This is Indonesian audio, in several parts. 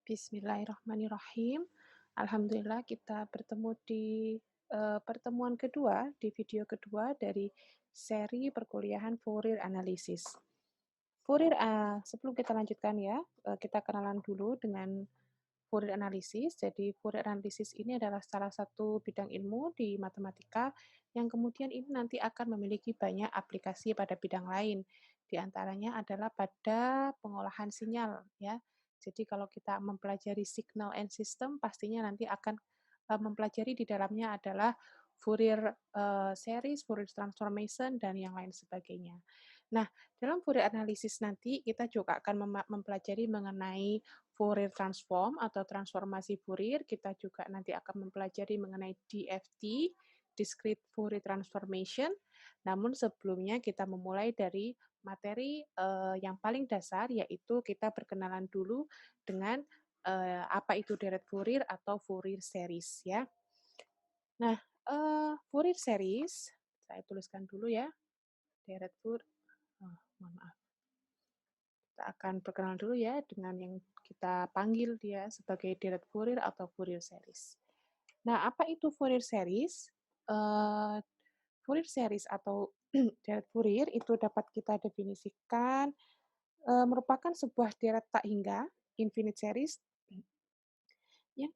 Bismillahirrahmanirrahim. Alhamdulillah kita bertemu di pertemuan kedua, di video kedua dari seri perkuliahan Fourier Analysis. Sebelum kita lanjutkan ya, kita kenalan dulu dengan Fourier Analysis. Jadi Fourier Analysis ini adalah salah satu bidang ilmu di matematika yang kemudian ini nanti akan memiliki banyak aplikasi pada bidang lain. Di antaranya adalah pada pengolahan sinyal ya. Jadi kalau kita mempelajari signal and system pastinya nanti akan mempelajari di dalamnya adalah Fourier series, Fourier transformation dan yang lain sebagainya. Nah, dalam Fourier Analysis nanti kita juga akan mempelajari mengenai Fourier transform atau transformasi Fourier. Kita juga nanti akan mempelajari mengenai DFT, discrete Fourier transformation. Namun sebelumnya kita memulai dari materi yang paling dasar, yaitu kita berkenalan dulu dengan apa itu deret Fourier atau Fourier series ya. Nah, Fourier series saya tuliskan dulu ya, deret Fourier. Mohon maaf. Kita akan perkenalan dulu ya dengan yang kita panggil dia sebagai deret Fourier atau Fourier series. Nah, apa itu Fourier series? Fourier series atau deret Fourier itu dapat kita definisikan merupakan sebuah deret tak hingga, infinite series, yang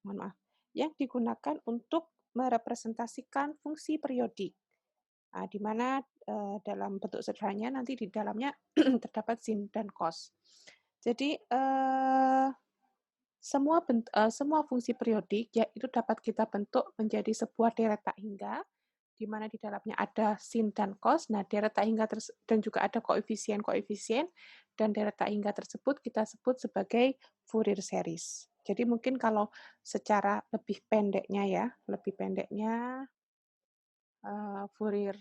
mohon maaf, yang digunakan untuk merepresentasikan fungsi periodik. Nah, di mana dalam bentuk sederhananya nanti di dalamnya terdapat sin dan cos. Jadi semua fungsi periodik yaitu dapat kita bentuk menjadi sebuah deret tak hingga, di mana di dalamnya ada sin dan cos. Nah, deret tak hingga dan juga ada koefisien-koefisien, dan deret tak hingga tersebut kita sebut sebagai Fourier series. Jadi mungkin kalau secara lebih pendeknya Fourier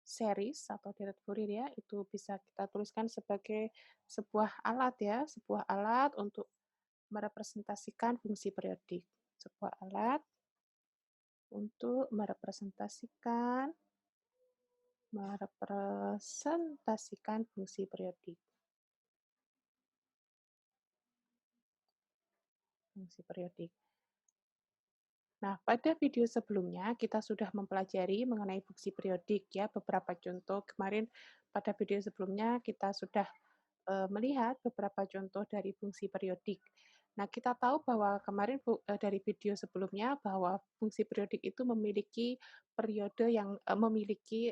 series atau deret Fourier ya, itu bisa kita tuliskan sebagai sebuah alat untuk merepresentasikan fungsi periodik. Sebuah alat untuk merepresentasikan fungsi periodik. Nah, pada video sebelumnya kita sudah mempelajari mengenai fungsi periodik ya, beberapa contoh. Kemarin pada video sebelumnya kita sudah melihat beberapa contoh dari fungsi periodik. Nah, kita tahu bahwa kemarin dari video sebelumnya bahwa fungsi periodik itu memiliki periode yang memiliki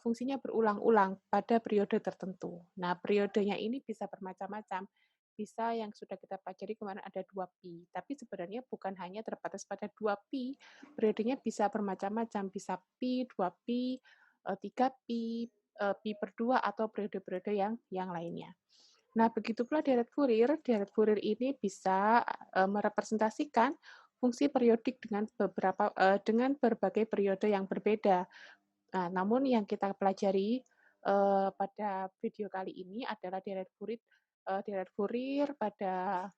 fungsinya berulang-ulang pada periode tertentu. Nah, periodenya ini bisa bermacam-macam. Bisa yang sudah kita pelajari kemarin ada 2pi, tapi sebenarnya bukan hanya terbatas pada 2pi, periodenya bisa bermacam-macam, bisa pi, 2pi, 3pi, pi per 2, atau periode-periode yang lainnya. Nah, begitu pula deret Fourier ini bisa merepresentasikan fungsi periodik dengan berbagai periode yang berbeda. Nah, namun yang kita pelajari pada video kali ini adalah deret Fourier pada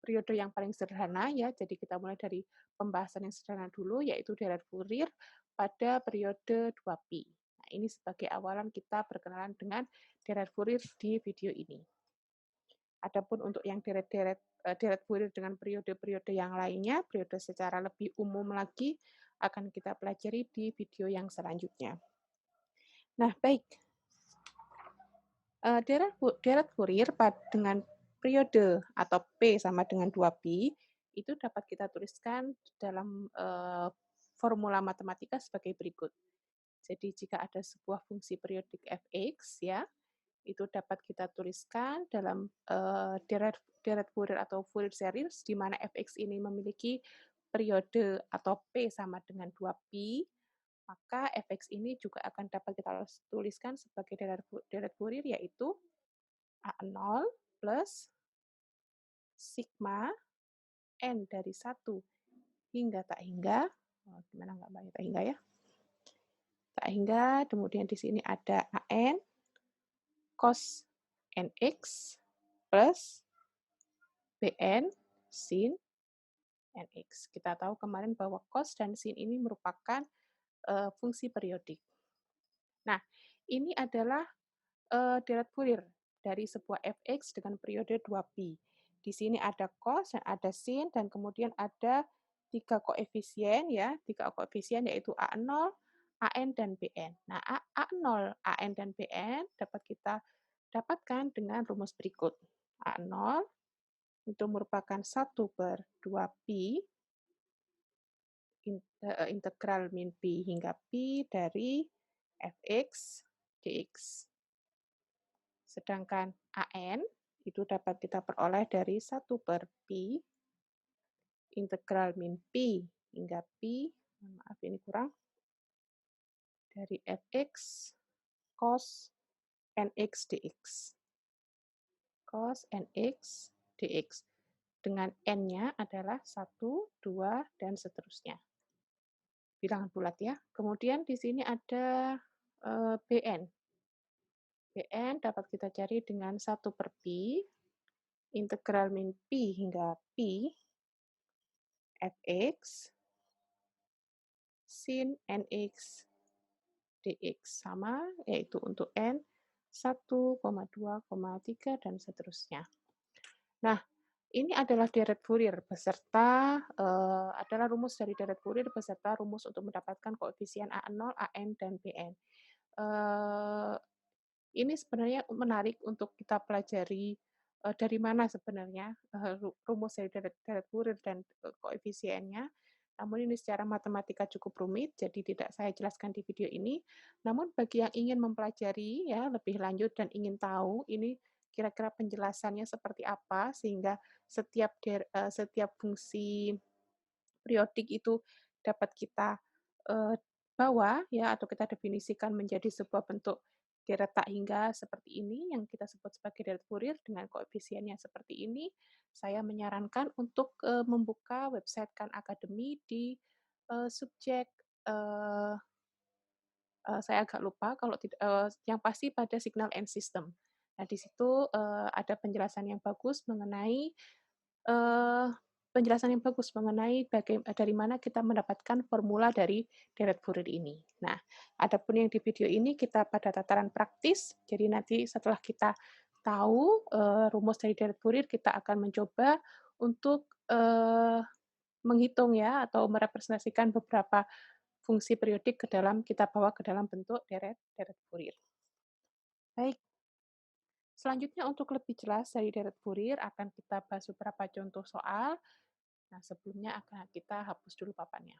periode yang paling sederhana ya. Jadi kita mulai dari pembahasan yang sederhana dulu, yaitu deret Fourier pada periode 2pi. Nah, ini sebagai awalan kita berkenalan dengan deret Fourier di video ini. Adapun untuk yang deret Fourier dengan periode-periode yang lainnya, periode secara lebih umum lagi, akan kita pelajari di video yang selanjutnya. Nah, baik. Deret Fourier dengan periode atau P sama dengan 2pi, itu dapat kita tuliskan dalam formula matematika sebagai berikut. Jadi jika ada sebuah fungsi periodik fx ya, itu dapat kita tuliskan dalam deret Fourier atau Fourier series, di mana fx ini memiliki periode atau P sama dengan 2pi, maka fx ini juga akan dapat kita tuliskan sebagai deret Fourier, yaitu A0 plus sigma n dari 1 hingga tak hingga, gimana nggak banyak tak hingga ya? Tak hingga, kemudian di sini ada AN cos nx plus Bn sin nx. Kita tahu kemarin bahwa cos dan sin ini merupakan fungsi periodik. Nah, ini adalah deret Fourier dari sebuah fx dengan periode 2pi. Di sini ada cos, dan ada sin, dan kemudian ada 3 koefisien ya, 3 koefisien yaitu A0, AN, dan BN. Nah, A0, AN, dan BN dapat kita dapatkan dengan rumus berikut. A0 itu merupakan 1/2pi integral min pi hingga pi dari fx dx. Sedangkan AN itu dapat kita peroleh dari 1/pi integral min pi hingga pi, maaf ini kurang, dari fx cos nx dx. Cos nx dx. Dengan n-nya adalah 1, 2, dan seterusnya. Bilangan bulat ya. Kemudian di sini ada Bn. Bn dapat kita cari dengan 1/pi integral min pi hingga pi fx sin nx dx sama, yaitu untuk n 1, 2, 3, dan seterusnya. Nah, ini adalah deret Fourier beserta adalah rumus dari deret Fourier beserta rumus untuk mendapatkan koefisien A0, AN, dan BN. Ini sebenarnya menarik untuk kita pelajari dari mana sebenarnya rumus dari deret Fourier dan koefisiennya. Namun ini secara matematika cukup rumit, jadi tidak saya jelaskan di video ini. Namun bagi yang ingin mempelajari ya lebih lanjut dan ingin tahu ini kira-kira penjelasannya seperti apa sehingga setiap fungsi periodik itu dapat kita bawa ya atau kita definisikan menjadi sebuah bentuk deret tak hingga seperti ini yang kita sebut sebagai deret Fourier dengan koefisiennya seperti ini. Saya menyarankan untuk membuka website Khan Academy di subjek saya agak lupa kalau tidak yang pasti pada signal and system. Nah, di situ ada penjelasan yang bagus mengenai dari mana kita mendapatkan formula dari deret Fourier ini. Nah, adapun yang di video ini kita pada tataran praktis, jadi nanti setelah kita tahu rumus dari deret Fourier, kita akan mencoba untuk menghitung ya atau merepresentasikan beberapa fungsi periodik kita bawa ke dalam bentuk deret Fourier. Baik, selanjutnya untuk lebih jelas dari deret Fourier akan kita bahas beberapa contoh soal. Nah, sebelumnya akan kita hapus dulu papannya.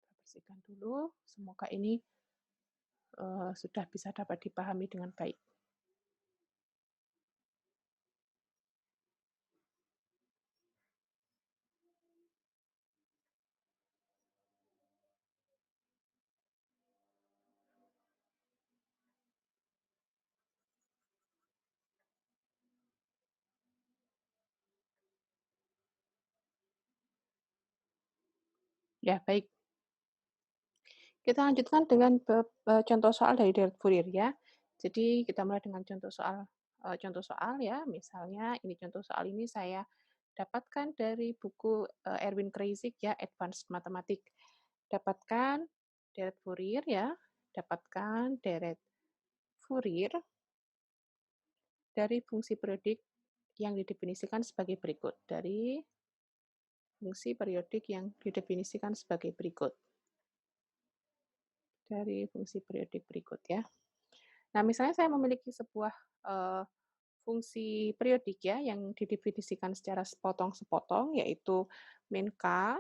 Kita bersihkan dulu, semoga ini sudah bisa dapat dipahami dengan baik. Ya, baik. Kita lanjutkan dengan contoh soal dari deret Fourier ya. Jadi kita mulai dengan contoh soal ya. Misalnya ini contoh soal ini saya dapatkan dari buku Erwin Kreyszig ya, Advanced Mathematics. Dapatkan deret Fourier ya, dapatkan deret Fourier dari fungsi periodik yang didefinisikan sebagai berikut. Dari fungsi periodik yang didefinisikan sebagai berikut. Dari fungsi periodik berikut ya. Nah, misalnya saya memiliki sebuah fungsi periodik ya yang didefinisikan secara sepotong-sepotong yaitu min k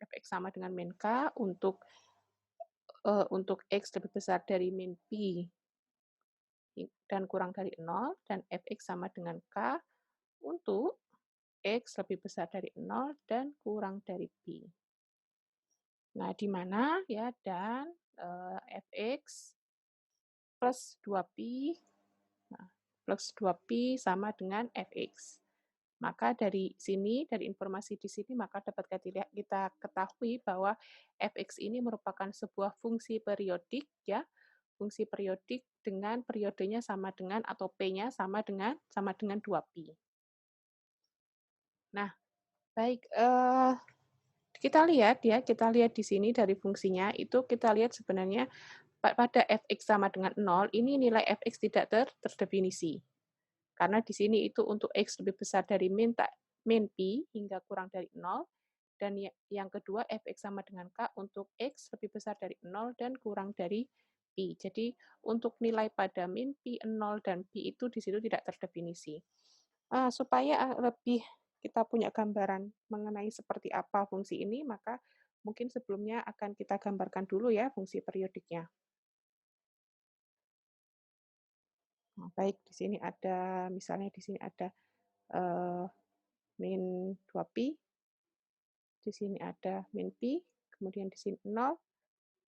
fx sama dengan min k untuk x lebih besar dari min pi dan kurang dari 0 dan fx sama dengan k untuk x lebih besar dari 0 dan kurang dari pi. Nah, di mana ya dan fx plus 2pi plus 2pi sama dengan fx. Maka dari sini, dari informasi di sini, maka dapat kita ketahui bahwa fx ini merupakan sebuah fungsi periodik, ya, fungsi periodik dengan periodenya sama dengan atau p-nya sama dengan 2pi. Nah, baik, kita lihat di sini dari fungsinya itu kita lihat sebenarnya pada fx sama dengan 0 ini nilai fx tidak terdefinisi. Karena di sini itu untuk X lebih besar dari min Pi hingga kurang dari 0, dan yang kedua fx sama dengan K untuk X lebih besar dari 0 dan kurang dari Pi. Jadi untuk nilai pada min Pi, 0, dan Pi itu di situ tidak terdefinisi. Supaya lebih kita punya gambaran mengenai seperti apa fungsi ini, maka mungkin sebelumnya akan kita gambarkan dulu ya fungsi periodiknya. Nah, baik, di sini ada, misalnya di sini ada eh, min 2pi, di sini ada min pi, kemudian di sini 0,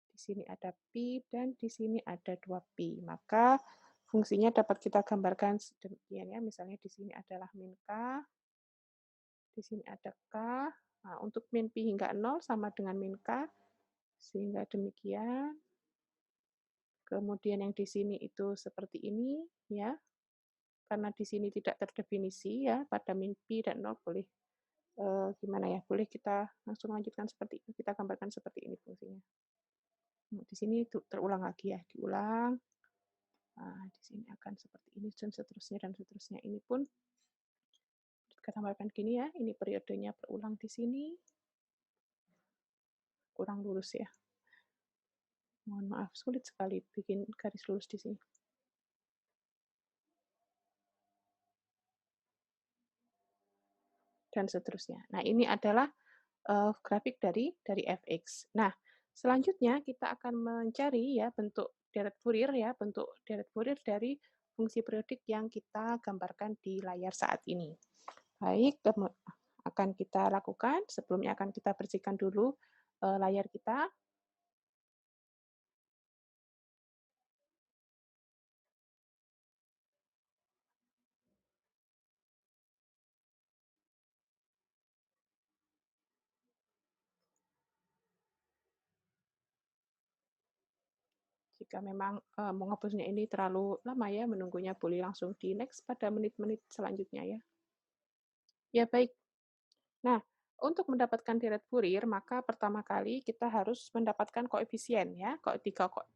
di sini ada pi, dan di sini ada 2pi. Maka fungsinya dapat kita gambarkan sedemikian ya. Misalnya di sini adalah min k, di sini ada k. Nah, untuk min pi hingga 0 sama dengan min k, sehingga demikian. Kemudian yang di sini itu seperti ini ya. Karena di sini tidak terdefinisi ya, pada min pi dan 0 boleh gimana ya? Boleh kita langsung lanjutkan seperti ini, kita gambarkan seperti ini fungsinya. Nah, di sini terulang lagi ya, diulang. Nah, di sini akan seperti ini dan seterusnya dan seterusnya. Ini pun kita gambarkan gini ya, ini periodenya berulang di sini. Kurang lurus ya. Mohon maaf, sulit sekali bikin garis lurus di sini. Dan seterusnya. Nah, ini adalah grafik dari fx. Nah, selanjutnya kita akan mencari ya bentuk deret Fourier ya, bentuk deret Fourier dari fungsi periodik yang kita gambarkan di layar saat ini. Baik, akan kita lakukan. Sebelumnya akan kita bersihkan dulu layar kita. Jika memang menghapusnya ini terlalu lama ya menunggunya, boleh langsung di next pada menit-menit selanjutnya ya. Ya baik. Nah, untuk mendapatkan deret Fourier, maka pertama kali kita harus mendapatkan koefisien ya.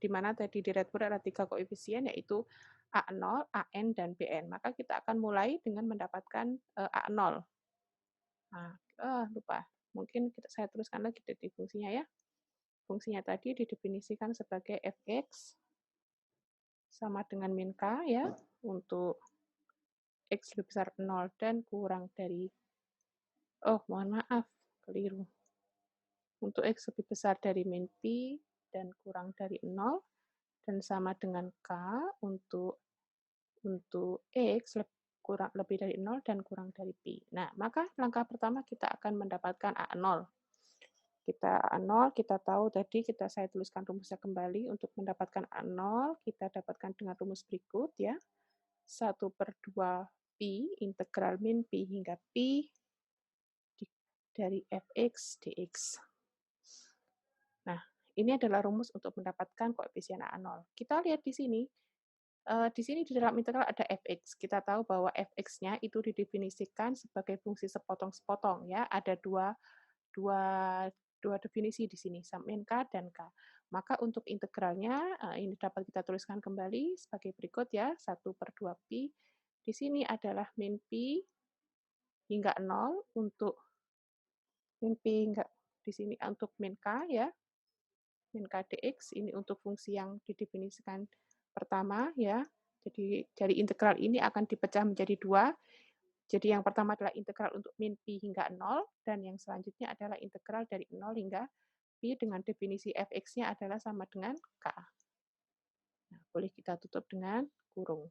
Di mana tadi deret Fourier ada 3 koefisien, yaitu A0, AN, dan BN. Maka kita akan mulai dengan mendapatkan A0. Nah, lupa. Mungkin saya teruskan lagi dari fungsinya ya. Fungsinya tadi didefinisikan sebagai fx sama dengan min k ya, untuk x lebih besar 0 dan kurang dari, mohon maaf, keliru. Untuk X lebih besar dari min Pi dan kurang dari 0, dan sama dengan K untuk X lebih dari 0 dan kurang dari Pi. Nah, maka langkah pertama kita akan mendapatkan A0. A0, kita tahu tadi, saya tuliskan rumusnya kembali. Untuk mendapatkan A0, kita dapatkan dengan rumus berikut ya. 1/2 Pi integral min Pi hingga Pi dari fx dx. Nah, ini adalah rumus untuk mendapatkan koefisien A0. Kita lihat di sini di dalam integral ada fx. Kita tahu bahwa fx-nya itu didefinisikan sebagai fungsi sepotong-sepotong ya. Ada dua, dua definisi di sini, min k dan k. Maka untuk integralnya ini dapat kita tuliskan kembali sebagai berikut ya, 1/2 pi. Di sini adalah min pi hingga 0 untuk min pi hingga di sini untuk min k ya. Min k dx ini untuk fungsi yang didefinisikan pertama ya. Jadi dari integral ini akan dipecah menjadi dua. Jadi yang pertama adalah integral untuk min pi hingga 0, dan yang selanjutnya adalah integral dari 0 hingga pi dengan definisi fx-nya adalah sama dengan k. Nah, boleh kita tutup dengan kurung.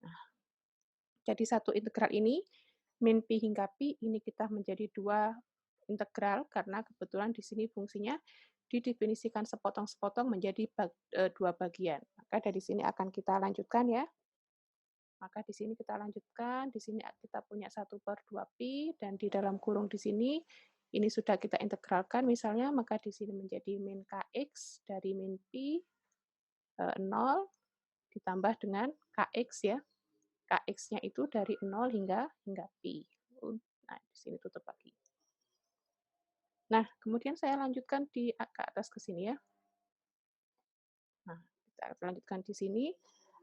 Nah, jadi satu integral ini, min pi hingga pi, ini kita menjadi dua integral karena kebetulan di sini fungsinya didefinisikan sepotong-sepotong menjadi dua bagian. Maka dari sini akan kita lanjutkan ya. Maka di sini kita lanjutkan, di sini kita punya 1/2 pi, dan di dalam kurung di sini, ini sudah kita integralkan misalnya, maka di sini menjadi min kx dari min pi 0 ditambah dengan kx ya. Kx-nya itu dari 0 hingga pi. Nah, di sini tutup lagi. Nah, kemudian saya lanjutkan ke atas ke sini ya. Nah, kita lanjutkan di sini.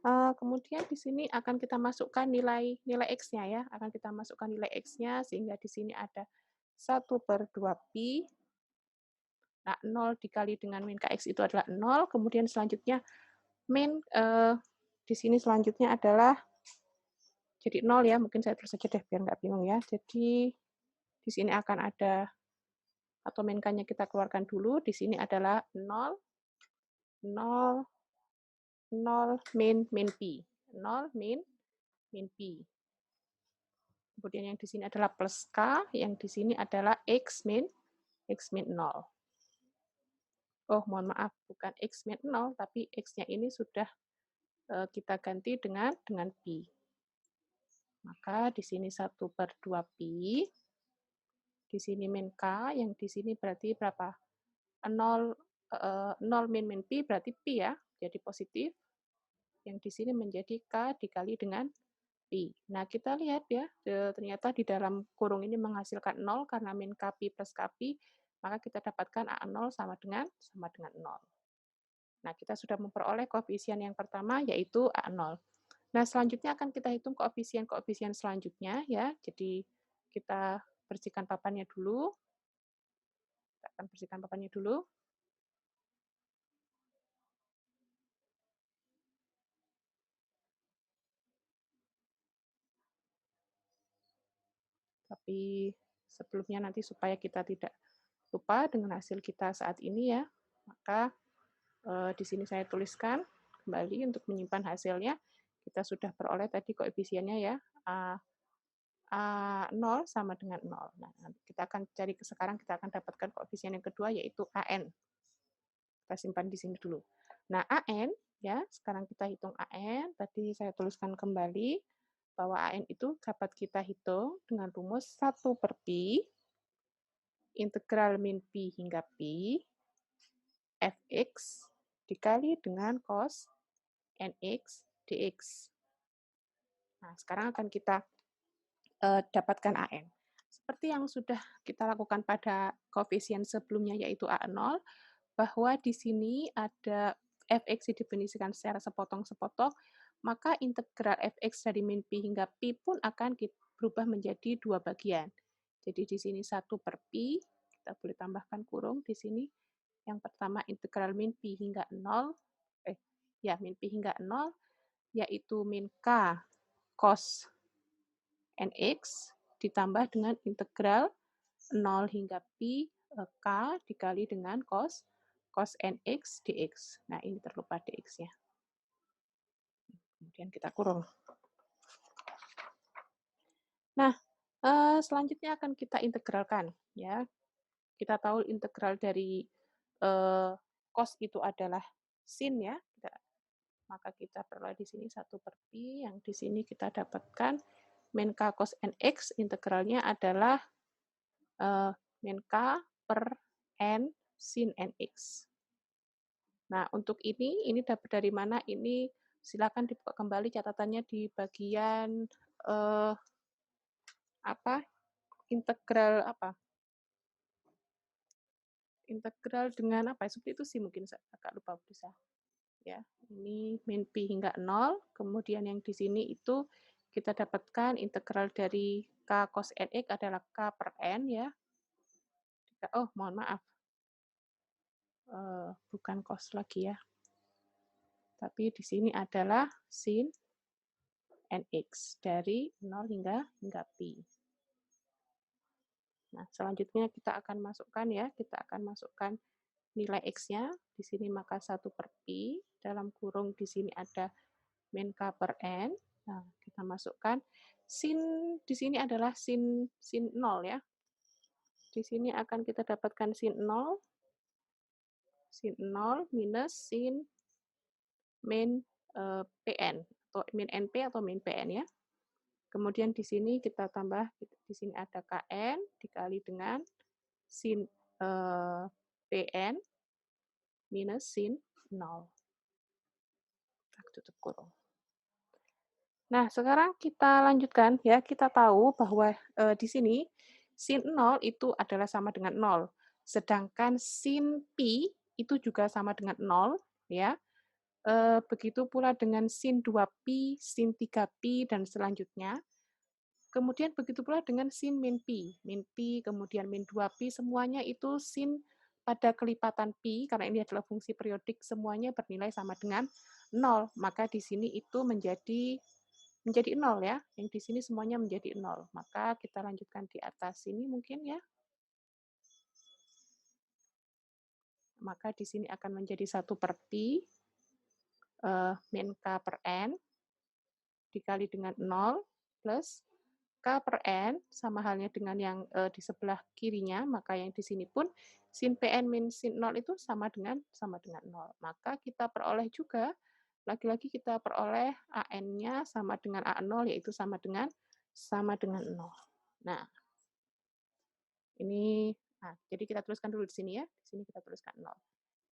Kemudian di sini akan kita masukkan nilai nilai X-nya ya, akan kita masukkan nilai X-nya sehingga di sini ada 1/2pi. Nah, 0 dikali dengan min KX itu adalah 0, kemudian selanjutnya min, di sini selanjutnya adalah jadi 0 ya, mungkin saya tulis saja deh biar nggak bingung ya. Jadi di sini akan ada atau min K-nya kita keluarkan dulu, di sini adalah 0, 0, 0, min pi. 0, min pi. Kemudian yang di sini adalah plus K, yang di sini adalah X min 0. Oh, mohon maaf, bukan X min 0, tapi X-nya ini sudah kita ganti dengan pi. Maka di sini 1/2pi, di sini min K, yang di sini berarti berapa? 0, 0 min pi berarti pi ya, jadi positif. Yang di sini menjadi K dikali dengan pi. Nah, kita lihat ya, ternyata di dalam kurung ini menghasilkan 0 karena min K pi plus K pi, maka kita dapatkan A0 sama dengan 0. Nah, kita sudah memperoleh koefisien yang pertama yaitu A0. Nah, selanjutnya akan kita hitung koefisien-koefisien selanjutnya ya. Jadi kita bersihkan papannya dulu. Kita akan bersihkan papannya dulu. Tapi sebelumnya nanti supaya kita tidak lupa dengan hasil kita saat ini ya, maka di sini saya tuliskan kembali untuk menyimpan hasilnya. Kita sudah peroleh tadi koefisiennya ya, A0 sama dengan 0. Nah, nanti kita akan cari sekarang kita akan dapatkan koefisien yang kedua yaitu AN. Kita simpan di sini dulu. Nah, AN ya, sekarang kita hitung AN. Tadi saya tuliskan kembali bahwa AN itu dapat kita hitung dengan rumus 1/pi integral min pi hingga pi fx dikali dengan cos nx dx. Nah, sekarang akan kita dapatkan AN. Seperti yang sudah kita lakukan pada koefisien sebelumnya yaitu A0, bahwa di sini ada fx didefinisikan secara sepotong-sepotong, maka integral fx dari min pi hingga pi pun akan berubah menjadi dua bagian. Jadi di sini 1/pi, kita boleh tambahkan kurung di sini. Yang pertama integral min pi hingga 0, min pi hingga 0, yaitu min k cos nx ditambah dengan integral 0 hingga pi k dikali dengan cos nx dx. Nah, ini terlupa dx-nya. Kemudian kita kurung. Nah, selanjutnya akan kita integralkan. Ya. Kita tahu integral dari cos itu adalah sin ya. Maka kita peroleh di sini 1/pi, yang di sini kita dapatkan min k cos nx, integralnya adalah min k per n sin nx. Nah, untuk ini dapat dari mana? Ini silakan dibuka kembali catatannya di bagian integral apa? Integral dengan apa? Seperti itu sih mungkin saya agak lupa bisa. Ya, ini min pi hingga 0, kemudian yang di sini itu kita dapatkan integral dari k cos nx adalah k per n ya. Oh, mohon maaf. Bukan cos lagi ya. Tapi di sini adalah sin nx dari 0 hingga pi. Nah, selanjutnya kita akan masukkan ya, kita akan masukkan nilai x-nya. Di sini maka 1/pi, dalam kurung di sini ada min k per n. Nah, kita masukkan sin di sini adalah sin 0 ya. Di sini akan kita dapatkan sin 0 minus sin min pn atau min np atau min pn ya. Kemudian di sini kita tambah, di sini ada kn dikali dengan sin pn minus sin 0. Kita tutup kurung. Nah, sekarang kita lanjutkan ya. Kita tahu bahwa di sini sin 0 itu adalah sama dengan 0. Sedangkan sin pi itu juga sama dengan 0 ya. Begitu pula dengan sin 2pi, sin 3pi, dan selanjutnya. Kemudian begitu pula dengan sin min pi, kemudian min 2pi, semuanya itu sin pada kelipatan pi, karena ini adalah fungsi periodik, semuanya bernilai sama dengan 0. Maka di sini itu menjadi 0 ya. Yang di sini semuanya menjadi 0. Maka kita lanjutkan di atas sini mungkin ya. Maka di sini akan menjadi 1 per pi min k per n dikali dengan 0 plus K per N sama halnya dengan yang di sebelah kirinya, maka yang di sini pun sin PN min sin 0 itu sama dengan 0. Maka kita peroleh juga, lagi-lagi kita peroleh AN-nya sama dengan A0, yaitu sama dengan 0. Nah, ini, jadi kita tuliskan dulu di sini ya, di sini kita tuliskan 0.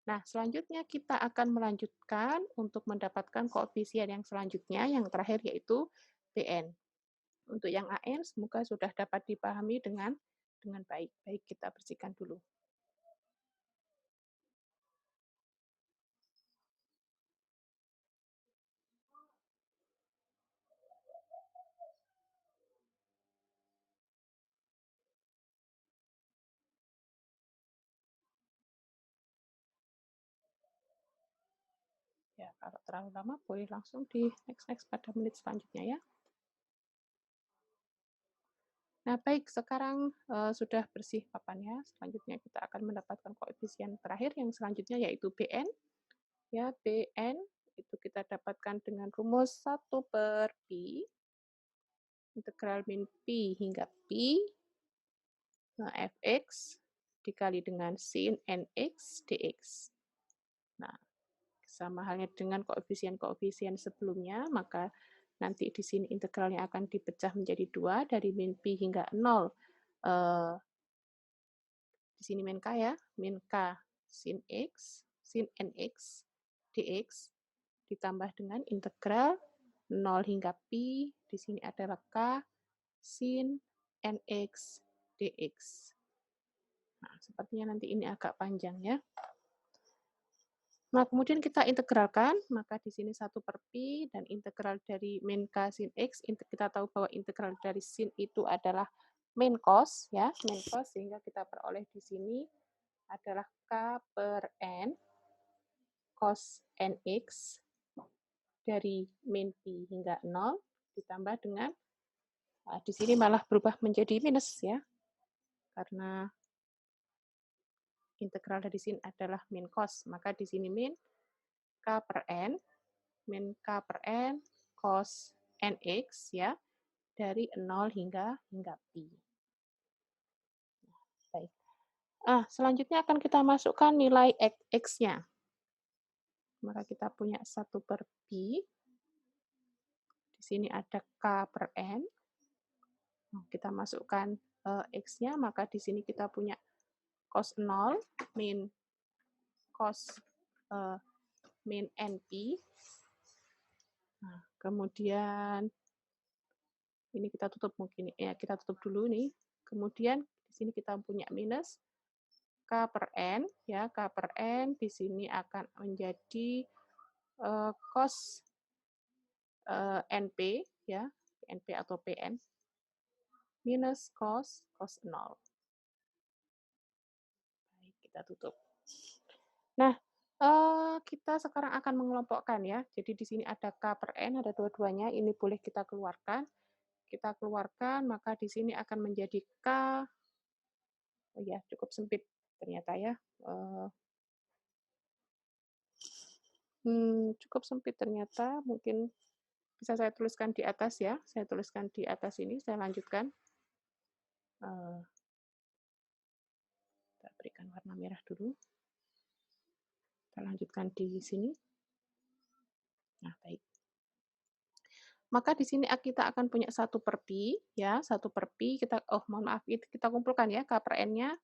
Nah, selanjutnya kita akan melanjutkan untuk mendapatkan koefisien yang selanjutnya, yang terakhir yaitu PN. Untuk yang AN semoga sudah dapat dipahami dengan baik. Baik, kita bersihkan dulu. Ya, kalau terlalu lama boleh langsung di next pada menit selanjutnya ya. Nah, baik, sekarang sudah bersih papannya. Selanjutnya kita akan mendapatkan koefisien terakhir yang selanjutnya yaitu BN. Ya, BN itu kita dapatkan dengan rumus 1 per pi integral min pi hingga pi fx dikali dengan sin nx dx. Nah, sama halnya dengan koefisien-koefisien sebelumnya, maka nanti di sini integralnya akan dipecah menjadi 2 dari min pi hingga 0. Di sini min k ya, min k sin x, sin nx dx ditambah dengan integral 0 hingga pi, di sini adalah k sin nx dx. Nah, sepertinya nanti ini agak panjang ya. Nah, kemudian kita integralkan, maka di sini 1 per pi, dan integral dari min k sin x, kita tahu bahwa integral dari sin itu adalah min cos, ya, min cos, sehingga kita peroleh di sini adalah k per n cos nx dari min pi hingga 0, ditambah dengan, di sini malah berubah menjadi minus, ya, karena integral dari sin adalah min cos, maka di sini min k per n, min k per n cos nx ya, dari 0 hingga pi. Baik. Selanjutnya akan kita masukkan nilai x-nya. Maka kita punya 1 per pi. Di sini ada k per n. Kita masukkan x-nya, maka di sini kita punya cos 0 min cos min np. Nah, kemudian ini kita tutup mungkin ya, kita tutup dulu nih. Kemudian di sini kita punya minus k per n ya, k per n di sini akan menjadi cos np ya, np atau pn minus cos 0. Baik, kita tutup. Nah, kita sekarang akan mengelompokkan ya. Jadi di sini ada k per n, ada dua-duanya, ini boleh kita keluarkan. Kita keluarkan, maka di sini akan menjadi k, oh ya, cukup sempit ternyata ya. Cukup sempit ternyata, mungkin bisa saya tuliskan di atas ya. Saya tuliskan di atas ini, saya lanjutkan. Kita berikan warna merah dulu. Kita lanjutkan di sini. Nah, baik. Maka di sini kita akan punya 1 per pi, ya, 1 per pi, mohon maaf, kita kumpulkan ya, k per n-nya,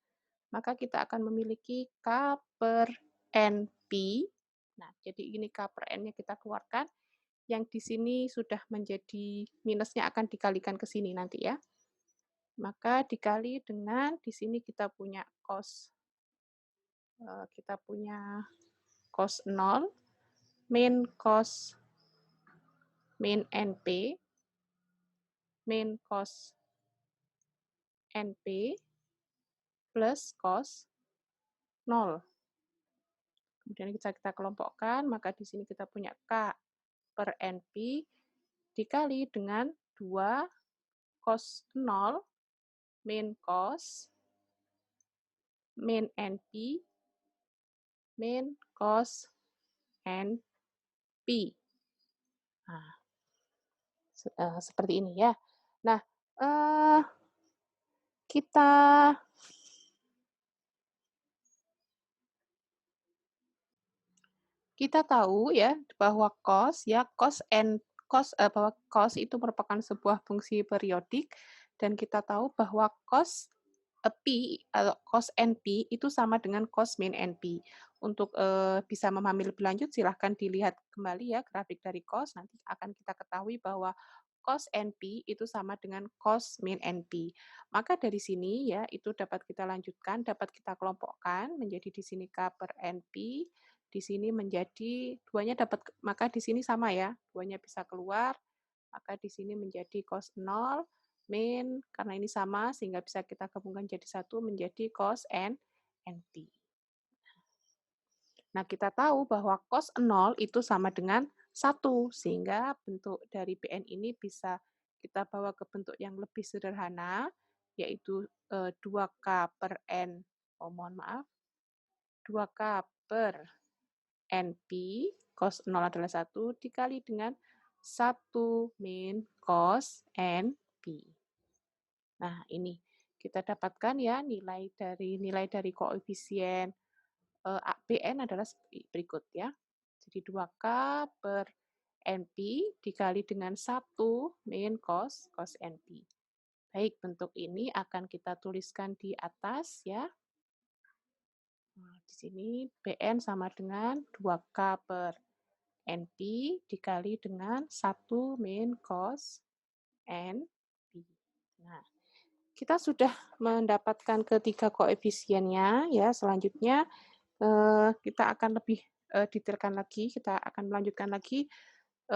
maka kita akan memiliki k per n pi. Nah, jadi ini k per n-nya kita keluarkan, yang di sini sudah menjadi minusnya akan dikalikan ke sini nanti ya. Maka dikali dengan di sini kita punya cos 0 min cos min NP, min cos NP plus cos 0. Kemudian kita kelompokkan, maka di sini kita punya K per NP dikali dengan 2 cos 0 min cos min NP min cos NP. Nah, seperti ini ya. Nah, kita Kita tahu ya bahwa bahwa cos itu merupakan sebuah fungsi periodik dan kita tahu bahwa cos P atau cos NP itu sama dengan cos min NP. Untuk bisa memahami lebih lanjut silahkan dilihat kembali ya grafik dari cos, nanti akan kita ketahui bahwa cos NP itu sama dengan cos min NP. Maka dari sini ya itu dapat kita lanjutkan, dapat kita kelompokkan menjadi di sini K per NP, di sini menjadi duanya dapat, maka di sini sama ya, duanya bisa keluar, maka di sini menjadi cos 0 min, karena ini sama sehingga bisa kita gabungkan jadi satu menjadi cos NP. Nah, kita tahu bahwa cos 0 itu sama dengan 1, sehingga bentuk dari BN ini bisa kita bawa ke bentuk yang lebih sederhana, yaitu 2K per N, mohon maaf, 2K per NP, cos 0 adalah 1, dikali dengan 1 min cos NP. Nah, ini kita dapatkan ya nilai dari koefisien BN adalah berikut ya. Jadi 2K per NP dikali dengan 1 min cos NP. Baik, bentuk ini akan kita tuliskan di atas ya. Nah, di sini BN sama dengan 2K per NP dikali dengan 1 min cos NP. Nah, kita sudah mendapatkan ketiga koefisiennya ya. Selanjutnya kita akan lebih detailkan lagi, kita akan melanjutkan lagi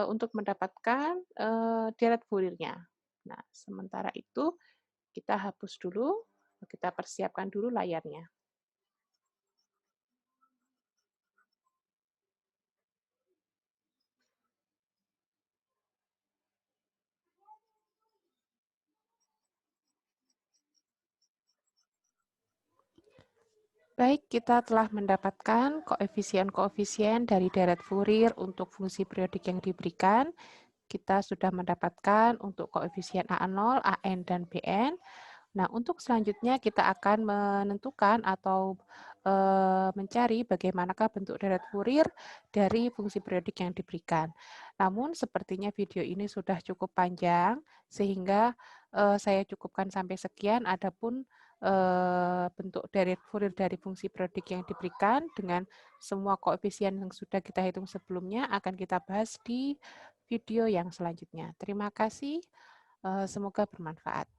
untuk mendapatkan deret Fourier-nya. Nah, sementara itu kita hapus dulu, kita persiapkan dulu layarnya. Baik, kita telah mendapatkan koefisien-koefisien dari deret Fourier untuk fungsi periodik yang diberikan. Kita sudah mendapatkan untuk koefisien A0, AN, dan BN. Nah, untuk selanjutnya kita akan menentukan atau mencari bagaimanakah bentuk deret Fourier dari fungsi periodik yang diberikan. Namun sepertinya video ini sudah cukup panjang, sehingga saya cukupkan sampai sekian. Adapun bentuk deret Fourier dari fungsi periodik yang diberikan dengan semua koefisien yang sudah kita hitung sebelumnya akan kita bahas di video yang selanjutnya. Terima kasih, semoga bermanfaat.